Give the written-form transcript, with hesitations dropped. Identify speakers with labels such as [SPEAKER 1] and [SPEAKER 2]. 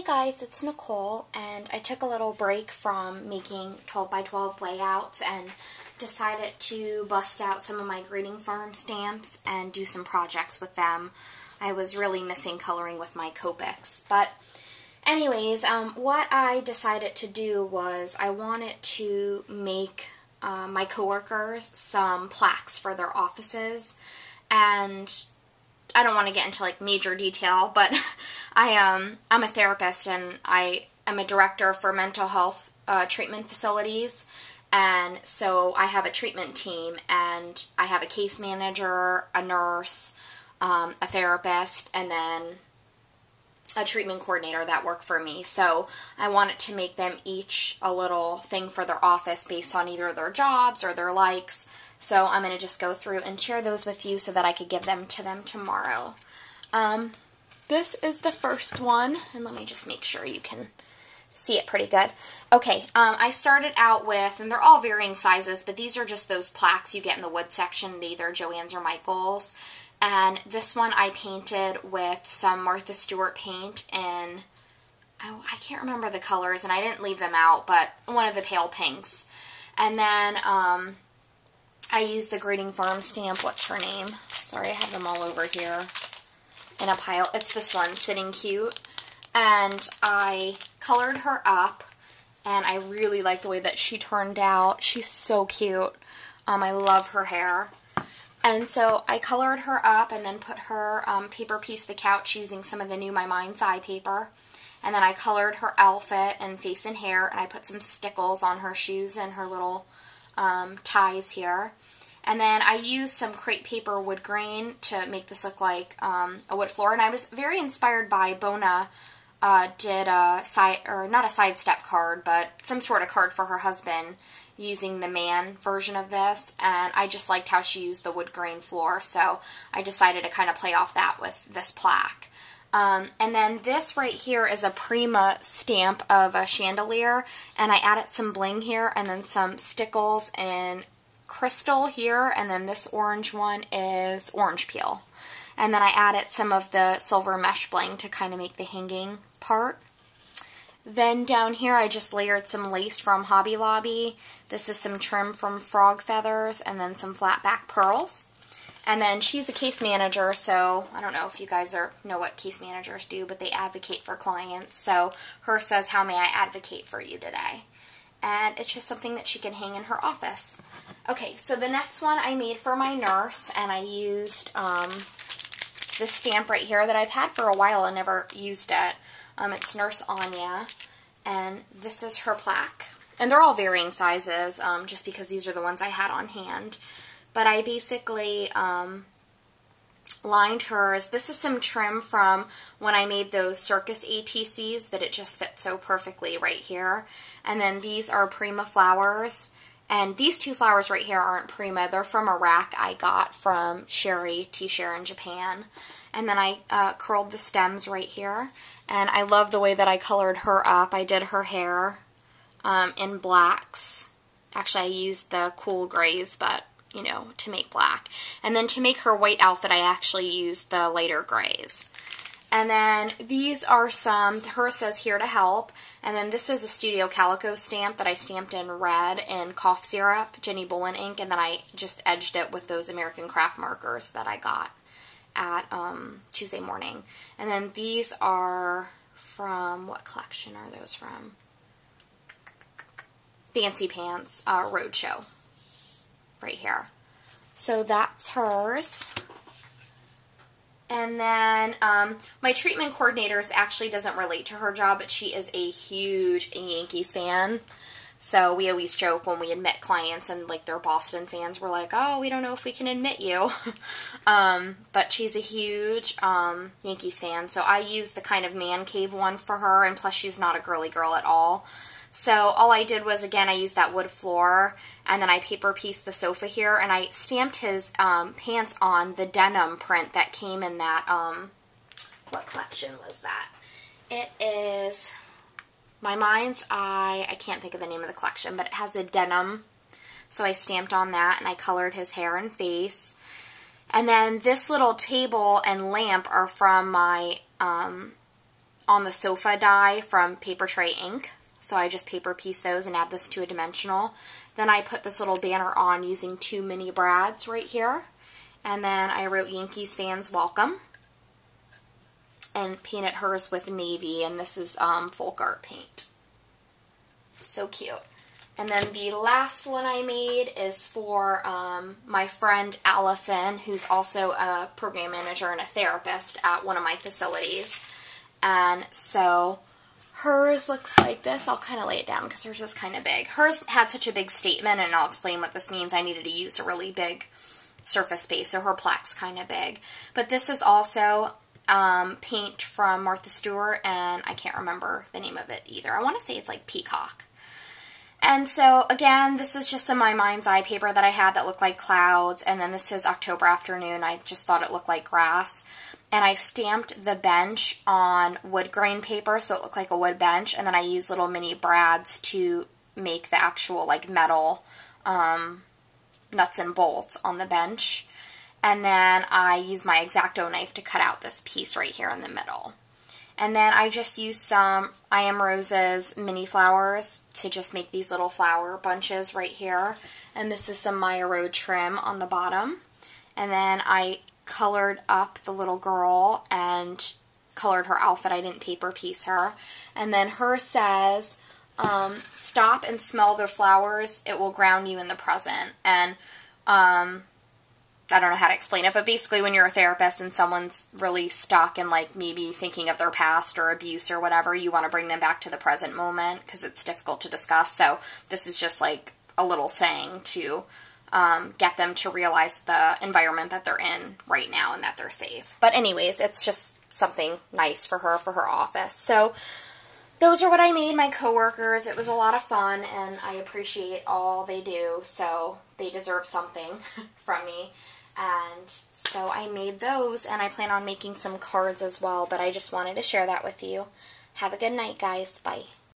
[SPEAKER 1] Hey guys, it's Nicole, and I took a little break from making 12 by 12 layouts and decided to bust out some of my greeting farm stamps and do some projects with them. I was really missing coloring with my Copics. But anyways, what I decided to do was I wanted to make my coworkers some plaques for their offices, and I don't want to get into like major detail, but I'm a therapist and I am a director for mental health treatment facilities, and so I have a treatment team, and I have a case manager, a nurse, a therapist, and then a treatment coordinator that work for me. So I wanted to make them each a little thing for their office based on either their jobs or their likes. So I'm going to just go through and share those with you so that I could give them to them tomorrow. This is the first one, and let me just make sure you can see it pretty good. Okay, I started out with, and they're all varying sizes, but these are just those plaques you get in the wood section at either Joann's or Michael's. And this one I painted with some Martha Stewart paint in, oh, I can't remember the colors, and I didn't leave them out, but one of the pale pinks. And then I used the Greeting Farm stamp. What's her name? Sorry, I have them all over here in a pile. It's this one, Sitting Cute. And I colored her up, and I really like the way that she turned out. She's so cute. I love her hair. And so I colored her up and then put her paper piece the couch using some of the new My Mind's Eye paper. And then I colored her outfit and face and hair, and I put some stickles on her shoes and her little ties here. And then I used some crepe paper wood grain to make this look like a wood floor. And I was very inspired by Bona did a not a sidestep card, but some sort of card for her husband using the man version of this. And I just liked how she used the wood grain floor, so I decided to kind of play off that with this plaque. And then this right here is a Prima stamp of a chandelier, and I added some bling here and then some stickles and crystal here, and then this orange one is orange peel. And then I added some of the silver mesh bling to kind of make the hanging part. Then down here I just layered some lace from Hobby Lobby. This is some trim from Frog Feathers, and then some flat back pearls. And then she's a case manager, so I don't know if you guys know what case managers do, but they advocate for clients. So her says, "How may I advocate for you today?" And it's just something that she can hang in her office. Okay, so the next one I made for my nurse, and I used this stamp right here that I've had for a while and never used it. It's Nurse Anya, and this is her plaque. And they're all varying sizes, just because these are the ones I had on hand. But I basically lined hers. This is some trim from when I made those circus ATCs, but it just fits so perfectly right here. And then these are Prima flowers. And these two flowers right here aren't Prima. They're from a rack I got from Sherry T-Share in Japan. And then I curled the stems right here. And I love the way that I colored her up. I did her hair in blacks. Actually, I used the cool grays, but, you know, to make black. And then to make her white outfit, I actually used the lighter grays. And then these are some, hers says "Here to Help." And then this is a Studio Calico stamp that I stamped in red in cough syrup, Jenny Bolin ink, and then I just edged it with those American Craft markers that I got at Tuesday Morning. And then these are from, what collection are those from? Fancy Pants Roadshow, right here. So that's hers. And then my treatment coordinator actually doesn't relate to her job, but she is a huge Yankees fan. So we always joke when we admit clients and like they're Boston fans, we're like, "Oh, we don't know if we can admit you." But she's a huge Yankees fan. So I used the kind of man cave one for her, and plus she's not a girly girl at all. So all I did was, again, I used that wood floor, and then I paper pieced the sofa here, and I stamped his pants on the denim print that came in that, what collection was that? It is My Mind's Eye. I can't think of the name of the collection, but it has a denim, so I stamped on that, and I colored his hair and face. And then this little table and lamp are from my on the sofa die from Paper Tray Ink. So I just paper piece those and add this to a dimensional. Then I put this little banner on using 2 mini brads right here. And then I wrote Yankees fans welcome. And painted hers with navy, and this is folk art paint. So cute. And then the last one I made is for my friend Allison, who's also a program manager and a therapist at one of my facilities. And so hers looks like this. I'll kind of lay it down because hers is kind of big. Hers had such a big statement, and I'll explain what this means. I needed to use a really big surface space, so her plaque's kind of big. But this is also paint from Martha Stewart, and I can't remember the name of it either. I want to say it's like Peacock. And so, again, this is just some of my mind's eye paper that I had that looked like clouds, and then this is October Afternoon. I just thought it looked like grass. And I stamped the bench on wood grain paper, so it looked like a wood bench, and then I used little mini brads to make the actual, like, metal nuts and bolts on the bench. And then I used my X-Acto knife to cut out this piece right here in the middle. And then I just used some I Am Rose's mini flowers to just make these little flower bunches right here. And this is some Maya Road trim on the bottom. And then I colored up the little girl and colored her outfit. I didn't paper piece her. And then her says, stop and smell the flowers. It will ground you in the present. And I don't know how to explain it, but basically when you're a therapist and someone's really stuck and like maybe thinking of their past or abuse or whatever, you want to bring them back to the present moment because it's difficult to discuss. So this is just like a little saying to get them to realize the environment that they're in right now and that they're safe. But anyways, it's just something nice for her office. So those are what I made my coworkers. It was a lot of fun, and I appreciate all they do, so they deserve something from me. And so I made those, and I plan on making some cards as well, but I just wanted to share that with you. Have a good night, guys. Bye.